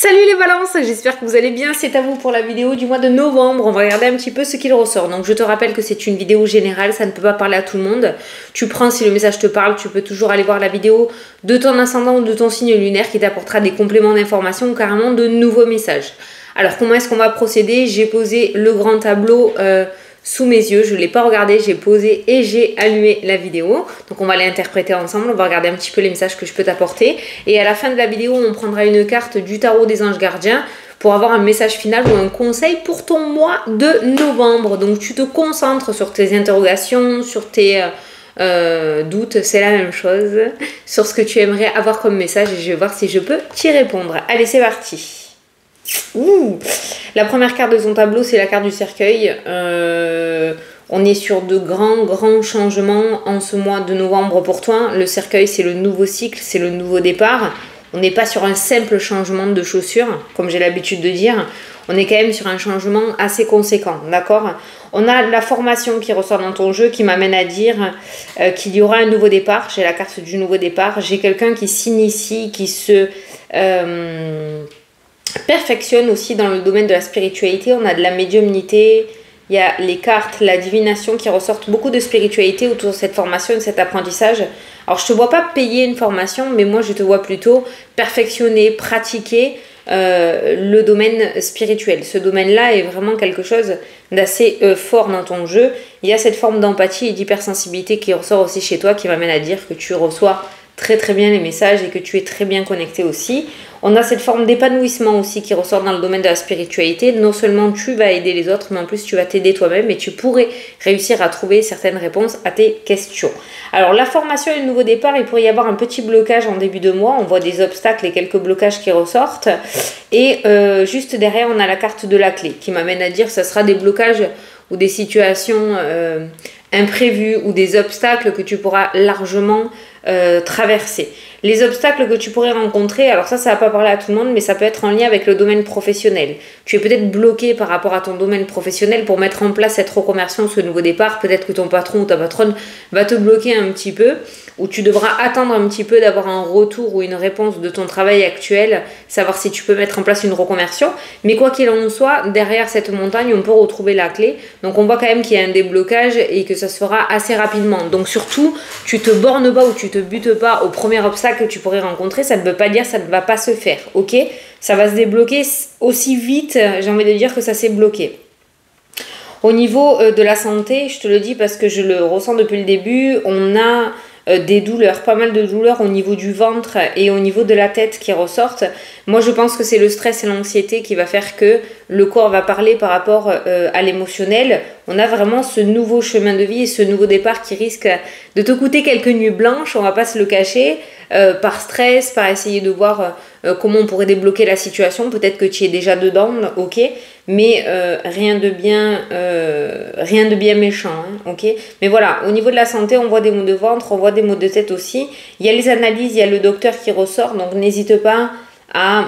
Salut les balances, j'espère que vous allez bien, c'est à vous pour la vidéo du mois de novembre. On va regarder un petit peu ce qu'il ressort. Donc je te rappelle que c'est une vidéo générale, ça ne peut pas parler à tout le monde. Tu prends si le message te parle, tu peux toujours aller voir la vidéo de ton ascendant ou de ton signe lunaire qui t'apportera des compléments d'information ou carrément de nouveaux messages. Alors comment est-ce qu'on va procéder? J'ai posé le grand tableau sous mes yeux, je ne l'ai pas regardé, j'ai posé et j'ai allumé la vidéo. Donc on va l'interpréter ensemble, on va regarder un petit peu les messages que je peux t'apporter. Et à la fin de la vidéo, on prendra une carte du tarot des anges gardiens pour avoir un message final ou un conseil pour ton mois de novembre. Donc tu te concentres sur tes interrogations, sur tes doutes, c'est la même chose, sur ce que tu aimerais avoir comme message et je vais voir si je peux t'y répondre. Allez, c'est parti. Ouh. La première carte de ton tableau, c'est la carte du cercueil. On est sur de grands changements en ce mois de novembre pour toi. Le cercueil, c'est le nouveau cycle, c'est le nouveau départ. On n'est pas sur un simple changement de chaussures, comme j'ai l'habitude de dire. On est quand même sur un changement assez conséquent, d'accord? On a la formation qui ressort dans ton jeu qui m'amène à dire qu'il y aura un nouveau départ. J'ai la carte du nouveau départ. J'ai quelqu'un qui s'initie, qui se... perfectionne aussi dans le domaine de la spiritualité. On a de la médiumnité, il y a les cartes, la divination qui ressortent, beaucoup de spiritualité autour de cette formation, de cet apprentissage. Alors je te vois pas payer une formation, mais moi je te vois plutôt perfectionner, pratiquer le domaine spirituel. Ce domaine-là est vraiment quelque chose d'assez fort dans ton jeu. Il y a cette forme d'empathie et d'hypersensibilité qui ressort aussi chez toi, qui m'amène à dire que tu reçois très bien les messages et que tu es très bien connecté aussi. On a cette forme d'épanouissement aussi qui ressort dans le domaine de la spiritualité. Non seulement tu vas aider les autres, mais en plus tu vas t'aider toi-même et tu pourrais réussir à trouver certaines réponses à tes questions. Alors la formation et le nouveau départ, il pourrait y avoir un petit blocage en début de mois. On voit des obstacles et quelques blocages qui ressortent. Et juste derrière, on a la carte de la clé qui m'amène à dire que ce sera des blocages ou des situations imprévues ou des obstacles que tu pourras largement traverser. Les obstacles que tu pourrais rencontrer, alors ça va pas parler à tout le monde, mais ça peut être en lien avec le domaine professionnel. Tu es peut-être bloqué par rapport à ton domaine professionnel pour mettre en place cette reconversion, ce nouveau départ. Peut-être que ton patron ou ta patronne va te bloquer un petit peu, ou tu devras attendre un petit peu d'avoir un retour ou une réponse de ton travail actuel, savoir si tu peux mettre en place une reconversion. Mais quoi qu'il en soit, derrière cette montagne, on peut retrouver la clé. Donc on voit quand même qu'il y a un déblocage et que ça se fera assez rapidement. Donc surtout, tu te bornes pas ou tu te butes pas au premier obstacle que tu pourrais rencontrer. Ça ne veut pas dire que ça ne va pas se faire, ok? Ça va se débloquer aussi vite, j'ai envie de dire, que ça s'est bloqué. Au niveau de la santé, je te le dis parce que je le ressens depuis le début, on a des douleurs, pas mal de douleurs au niveau du ventre et au niveau de la tête qui ressortent. Moi je pense que c'est le stress et l'anxiété qui va faire que le corps va parler par rapport à l'émotionnel. On a vraiment ce nouveau chemin de vie et ce nouveau départ qui risque de te coûter quelques nuits blanches, on va pas se le cacher, par stress, par essayer de voir comment on pourrait débloquer la situation. Peut-être que tu es déjà dedans, ok, mais rien de bien méchant, hein, ok. Mais voilà, au niveau de la santé, on voit des maux de ventre, on voit des maux de tête aussi. Il y a les analyses, il y a le docteur qui ressort, donc n'hésite pas à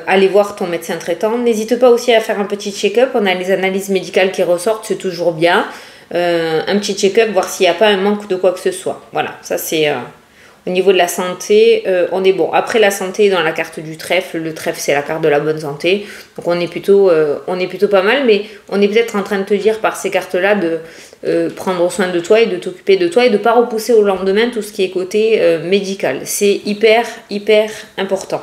aller voir ton médecin traitant. N'hésite pas aussi à faire un petit check-up. On a les analyses médicales qui ressortent, c'est toujours bien. Un petit check-up, voir s'il n'y a pas un manque de quoi que ce soit. Voilà, ça c'est... Au niveau de la santé, on est bon. Après la santé, dans la carte du trèfle, le trèfle c'est la carte de la bonne santé. Donc on est plutôt pas mal, mais on est peut-être en train de te dire par ces cartes-là de prendre soin de toi et de t'occuper de toi et de ne pas repousser au lendemain tout ce qui est côté médical. C'est hyper important.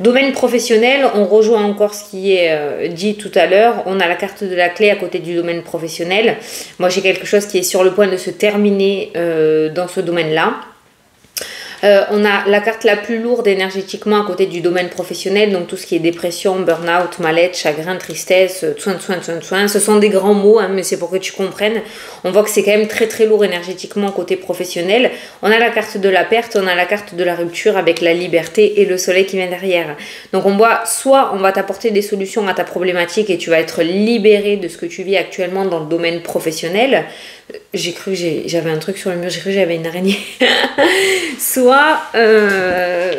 Domaine professionnel, on rejoint encore ce qui est dit tout à l'heure. On a la carte de la clé à côté du domaine professionnel. Moi j'ai quelque chose qui est sur le point de se terminer dans ce domaine-là. On a la carte la plus lourde énergétiquement à côté du domaine professionnel, donc tout ce qui est dépression, burn-out, mal-être, chagrin, tristesse, soin. Ce sont des grands mots, hein, mais c'est pour que tu comprennes. On voit que c'est quand même très lourd énergétiquement côté professionnel. On a la carte de la perte, on a la carte de la rupture avec la liberté et le soleil qui vient derrière. Donc on voit, soit on va t'apporter des solutions à ta problématique et tu vas être libéré de ce que tu vis actuellement dans le domaine professionnel. J'ai cru que j'avais un truc sur le mur, j'ai cru que j'avais une araignée. Soit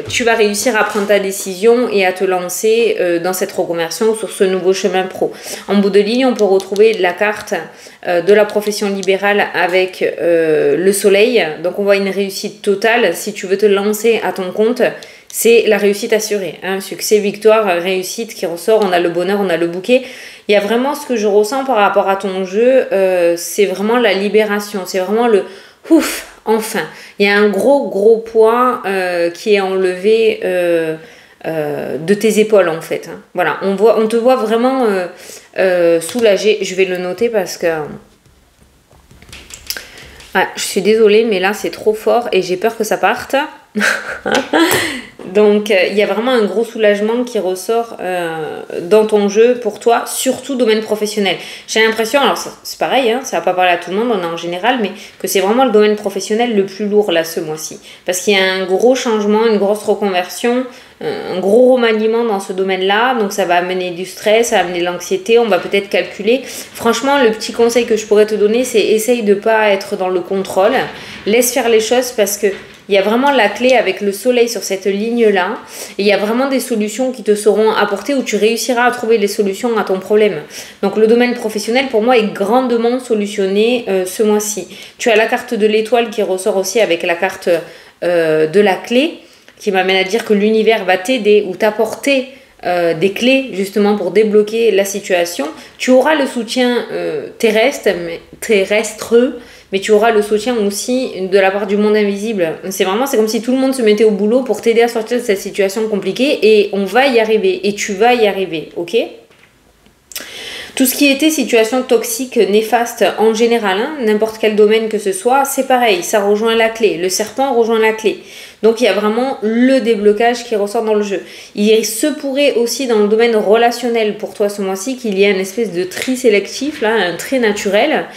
tu vas réussir à prendre ta décision et à te lancer dans cette reconversion sur ce nouveau chemin pro. En bout de ligne, on peut retrouver la carte de la profession libérale avec le soleil. Donc on voit une réussite totale. Si tu veux te lancer à ton compte, c'est la réussite assurée. Hein. Succès, victoire, réussite qui ressort, on a le bonheur, on a le bouquet. Il y a vraiment ce que je ressens par rapport à ton jeu, c'est vraiment la libération, c'est vraiment le ouf, enfin. Il y a un gros poids qui est enlevé de tes épaules en fait. Hein. Voilà, on te voit vraiment soulagé. Je vais le noter parce que... Ouais, je suis désolée, mais là c'est trop fort et j'ai peur que ça parte. Donc il y a vraiment un gros soulagement qui ressort dans ton jeu pour toi, surtout domaine professionnel. J'ai l'impression, alors c'est pareil, hein, ça va pas parler à tout le monde, on est en général, mais que c'est vraiment le domaine professionnel le plus lourd là ce mois-ci. Parce qu'il y a un gros changement, une grosse reconversion, un gros remaniement dans ce domaine-là, donc ça va amener du stress, ça va amener de l'anxiété, on va peut-être calculer. Franchement, le petit conseil que je pourrais te donner, c'est essaye de pas être dans le contrôle, laisse faire les choses parce que il y a vraiment la clé avec le soleil sur cette ligne-là. Et il y a vraiment des solutions qui te seront apportées où tu réussiras à trouver les solutions à ton problème. Donc le domaine professionnel pour moi est grandement solutionné ce mois-ci. Tu as la carte de l'étoile qui ressort aussi avec la carte de la clé qui m'amène à dire que l'univers va t'aider ou t'apporter des clés justement pour débloquer la situation. Tu auras le soutien terrestre, mais tu auras le soutien aussi de la part du monde invisible. C'est comme si tout le monde se mettait au boulot pour t'aider à sortir de cette situation compliquée et on va y arriver et tu vas y arriver, ok ? Tout ce qui était situation toxique, néfaste en général, hein, n'importe quel domaine que ce soit, c'est pareil, ça rejoint la clé. Le serpent rejoint la clé. Donc il y a vraiment le déblocage qui ressort dans le jeu. Il se pourrait aussi dans le domaine relationnel pour toi ce mois-ci qu'il y ait une espèce de tri sélectif, là, un trait naturel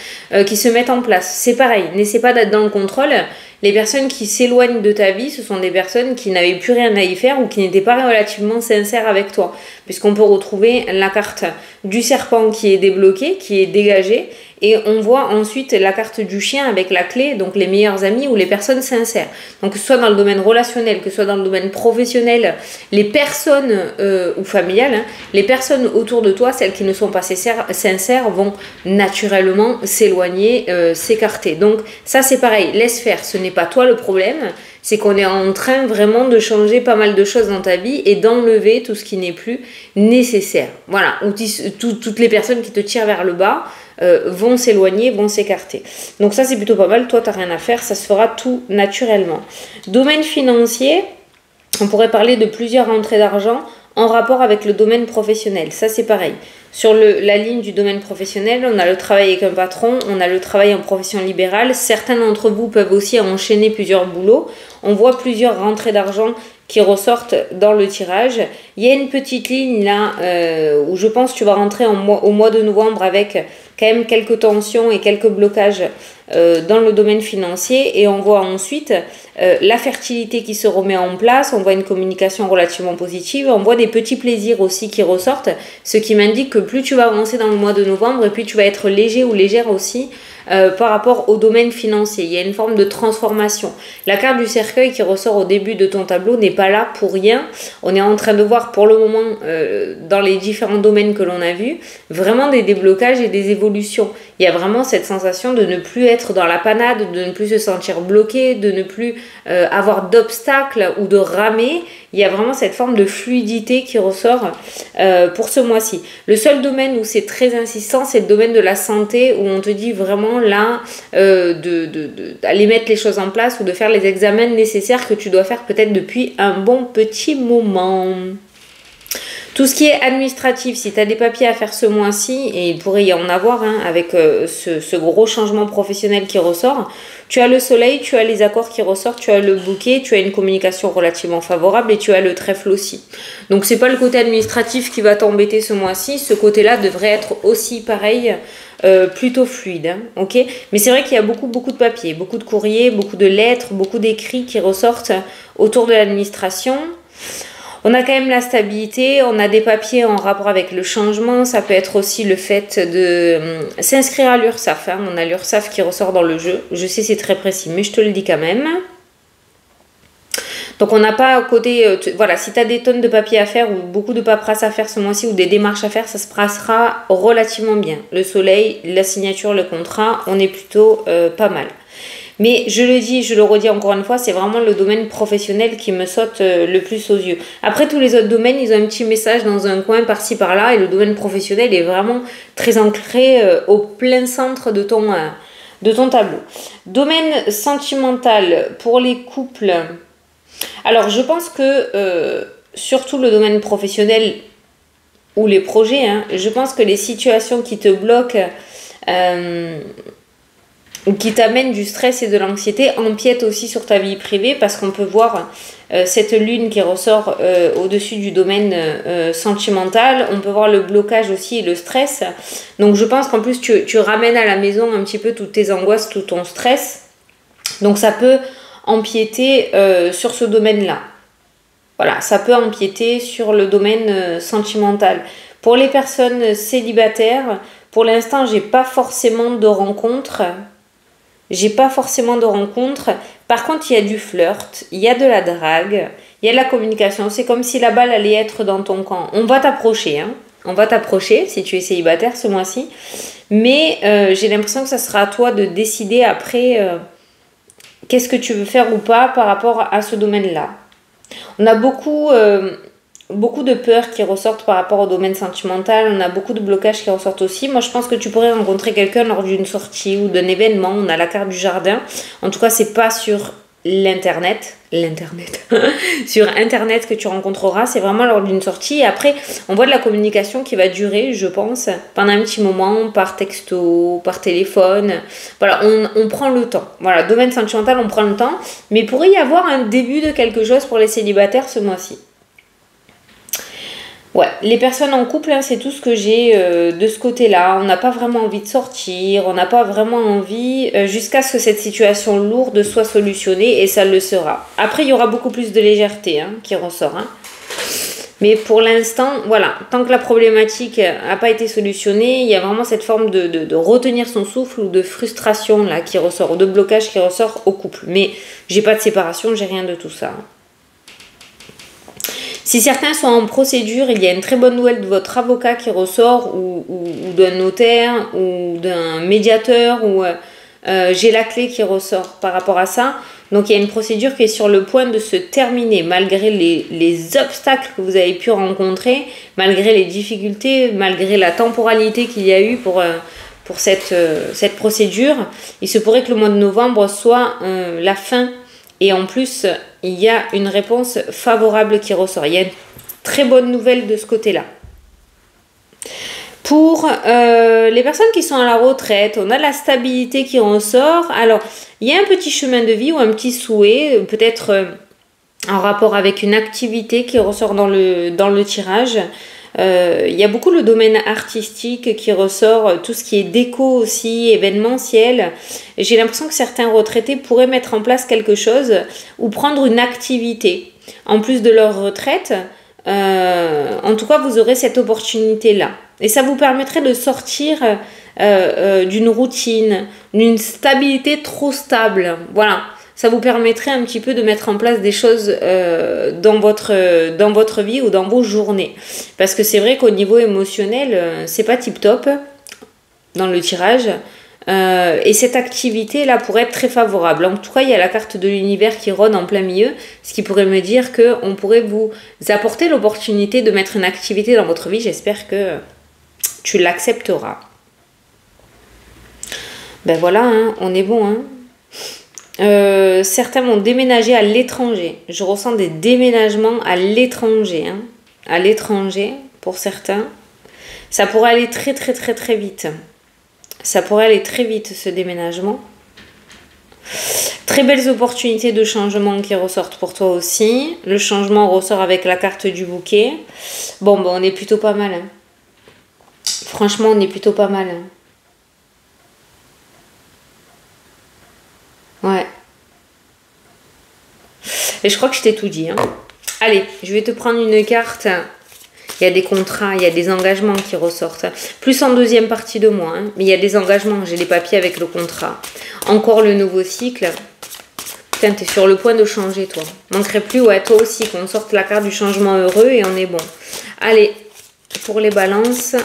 qui se mette en place. C'est pareil, n'essaie pas d'être dans le contrôle. Les personnes qui s'éloignent de ta vie, ce sont des personnes qui n'avaient plus rien à y faire ou qui n'étaient pas relativement sincères avec toi. Puisqu'on peut retrouver la carte du serpent qui est débloquée, qui est dégagée. Et on voit ensuite la carte du chien avec la clé, donc les meilleurs amis ou les personnes sincères. Donc que ce soit dans le domaine relationnel, que ce soit dans le domaine professionnel, les personnes ou familiales, hein, les personnes autour de toi, celles qui ne sont pas sincères, vont naturellement s'éloigner, s'écarter. Donc ça c'est pareil, laisse faire, ce n'est pas toi le problème. C'est qu'on est en train vraiment de changer pas mal de choses dans ta vie et d'enlever tout ce qui n'est plus nécessaire. Voilà, toutes les personnes qui te tirent vers le bas vont s'éloigner, vont s'écarter. Donc ça c'est plutôt pas mal, toi t'as rien à faire, ça se fera tout naturellement. Domaine financier, on pourrait parler de plusieurs rentrées d'argent en rapport avec le domaine professionnel. Ça c'est pareil. Sur la ligne du domaine professionnel, on a le travail avec un patron, on a le travail en profession libérale. Certains d'entre vous peuvent aussi enchaîner plusieurs boulots. On voit plusieurs rentrées d'argent qui ressortent dans le tirage. Il y a une petite ligne là où je pense que tu vas rentrer au mois de novembre avec quand même quelques tensions et quelques blocages dans le domaine financier. Et on voit ensuite la fertilité qui se remet en place, on voit une communication relativement positive, on voit des petits plaisirs aussi qui ressortent, ce qui m'indique que plus tu vas avancer dans le mois de novembre et puis tu vas être léger ou légère aussi par rapport au domaine financier. Il y a une forme de transformation. La carte du cercueil qui ressort au début de ton tableau n'est pas là pour rien. On est en train de voir pour le moment dans les différents domaines que l'on a vus, vraiment des déblocages et des évolutions. Il y a vraiment cette sensation de ne plus être dans la panade, de ne plus se sentir bloqué, de ne plus avoir d'obstacles ou de ramer. Il y a vraiment cette forme de fluidité qui ressort pour ce mois-ci. Le seul domaine où c'est très insistant, c'est le domaine de la santé, où on te dit vraiment là d'aller mettre les choses en place ou de faire les examens nécessaires que tu dois faire peut-être depuis un bon petit moment. Tout ce qui est administratif, si tu as des papiers à faire ce mois-ci, et il pourrait y en avoir hein, avec ce gros changement professionnel qui ressort, tu as le soleil, tu as les accords qui ressortent, tu as le bouquet, tu as une communication relativement favorable et tu as le trèfle aussi. Donc c'est pas le côté administratif qui va t'embêter ce mois-ci, ce côté-là devrait être aussi pareil, plutôt fluide, hein, ok. Mais c'est vrai qu'il y a beaucoup de papiers, beaucoup de courriers, beaucoup de lettres, beaucoup d'écrits qui ressortent autour de l'administration. On a quand même la stabilité, on a des papiers en rapport avec le changement, ça peut être aussi le fait de s'inscrire à l'URSSAF, hein. On a l'URSSAF qui ressort dans le jeu, je sais c'est très précis mais je te le dis quand même. Donc on n'a pas à côté, voilà, si tu as des tonnes de papiers à faire ou beaucoup de paperasse à faire ce mois-ci ou des démarches à faire, ça se passera relativement bien. Le soleil, la signature, le contrat, on est plutôt pas mal. Mais je le dis, je le redis encore une fois, c'est vraiment le domaine professionnel qui me saute le plus aux yeux. Après, tous les autres domaines, ils ont un petit message dans un coin par-ci par-là, et le domaine professionnel est vraiment très ancré au plein centre de ton tableau. Domaine sentimental pour les couples. Alors, je pense que surtout le domaine professionnel ou les projets, hein, je pense que les situations qui te bloquent ou qui t'amènent du stress et de l'anxiété empiètent aussi sur ta vie privée, parce qu'on peut voir cette lune qui ressort au-dessus du domaine sentimental. On peut voir le blocage aussi et le stress. Donc je pense qu'en plus tu ramènes à la maison un petit peu toutes tes angoisses, tout ton stress. Donc ça peut empiéter sur ce domaine-là. Voilà, ça peut empiéter sur le domaine sentimental. Pour les personnes célibataires, pour l'instant, j'ai pas forcément de rencontres. Par contre, il y a du flirt, il y a de la drague, il y a de la communication. C'est comme si la balle allait être dans ton camp. On va t'approcher, hein. On va t'approcher si tu es célibataire ce mois-ci. Mais j'ai l'impression que ça sera à toi de décider après qu'est-ce que tu veux faire ou pas par rapport à ce domaine-là. On a beaucoup de peurs qui ressortent par rapport au domaine sentimental. On a beaucoup de blocages qui ressortent aussi. Moi, je pense que tu pourrais rencontrer quelqu'un lors d'une sortie ou d'un événement. On a la carte du jardin. En tout cas, c'est pas sur l'internet. Sur internet que tu rencontreras. C'est vraiment lors d'une sortie. Et après, on voit de la communication qui va durer, je pense, pendant un petit moment, par texto, par téléphone. Voilà, on prend le temps. Voilà, domaine sentimental, on prend le temps. Mais il pourrait y avoir un début de quelque chose pour les célibataires ce mois-ci. Ouais, les personnes en couple, hein, c'est tout ce que j'ai de ce côté-là. On n'a pas vraiment envie de sortir, on n'a pas vraiment envie jusqu'à ce que cette situation lourde soit solutionnée, et ça le sera. Après, il y aura beaucoup plus de légèreté qui ressort. Hein. Mais pour l'instant, voilà, tant que la problématique n'a pas été solutionnée, il y a vraiment cette forme de retenir son souffle ou de frustration là qui ressort, ou de blocage qui ressort au couple. Mais j'ai pas de séparation, j'ai rien de tout ça. Si certains sont en procédure, il y a une très bonne nouvelle de votre avocat qui ressort, ou d'un notaire, ou d'un médiateur, ou j'ai la clé qui ressort par rapport à ça. Donc il y a une procédure qui est sur le point de se terminer, malgré les obstacles que vous avez pu rencontrer, malgré les difficultés, malgré la temporalité qu'il y a eu pour cette procédure. Il se pourrait que le mois de novembre soit la fin. Et en plus, il y a une réponse favorable qui ressort. Il y a une très bonne nouvelle de ce côté-là. Pour les personnes qui sont à la retraite, on a la stabilité qui ressort. Alors, il y a un petit chemin de vie ou un petit souhait, peut-être en rapport avec une activité qui ressort dans le tirage. Il y a beaucoup le domaine artistique qui ressort, tout ce qui est déco aussi, événementiel. J'ai l'impression que certains retraités pourraient mettre en place quelque chose ou prendre une activité. En plus de leur retraite, en tout cas, vous aurez cette opportunité-là. Et ça vous permettrait de sortir d'une routine, d'une stabilité trop stable. Voilà. Ça vous permettrait un petit peu de mettre en place des choses dans votre vie ou dans vos journées. Parce que c'est vrai qu'au niveau émotionnel, c'est pas tip top dans le tirage. Et cette activité-là pourrait être très favorable. En tout cas, il y a la carte de l'univers qui rôde en plein milieu, ce qui pourrait me dire qu'on pourrait vous apporter l'opportunité de mettre une activité dans votre vie. J'espère que tu l'accepteras. Ben voilà, hein, on est bon, hein. Certains vont déménager à l'étranger. Je ressens des déménagements à l'étranger. Hein. À l'étranger, pour certains. Ça pourrait aller très très très très vite. Ça pourrait aller très vite, ce déménagement. Très belles opportunités de changement qui ressortent pour toi aussi. Le changement ressort avec la carte du bouquet. Bon, ben on est plutôt pas mal. Hein. Franchement, on est plutôt pas mal. Hein. Ouais. Et je crois que je t'ai tout dit. Hein. Allez, je vais te prendre une carte. Il y a des contrats, il y a des engagements qui ressortent. Plus en deuxième partie de mois. Hein. Mais il y a des engagements. J'ai les papiers avec le contrat. Encore le nouveau cycle. Putain, t'es sur le point de changer, toi. Manquerait plus, ouais, toi aussi, qu'on sorte la carte du changement heureux et on est bon. Allez, pour les balances.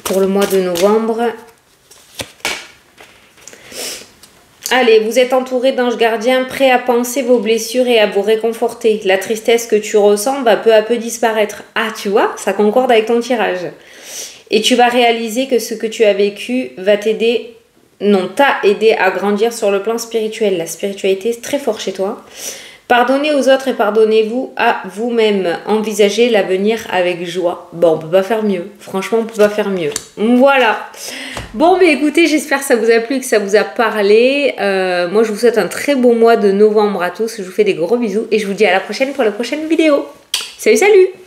Pour le mois de novembre. Allez, vous êtes entouré d'anges gardiens prêts à panser vos blessures et à vous réconforter. La tristesse que tu ressens va peu à peu disparaître. Ah, tu vois, ça concorde avec ton tirage. Et tu vas réaliser que ce que tu as vécu va t'aider, non, t'a aidé à grandir sur le plan spirituel. La spiritualité, c'est très fort chez toi. Pardonnez aux autres et pardonnez-vous à vous-même. Envisagez l'avenir avec joie. Bon, on peut pas faire mieux. Franchement, on peut pas faire mieux. Voilà. Bon, mais écoutez, j'espère que ça vous a plu, que ça vous a parlé. Moi, je vous souhaite un très bon mois de novembre à tous. Je vous fais des gros bisous et je vous dis à la prochaine pour la prochaine vidéo. Salut, salut!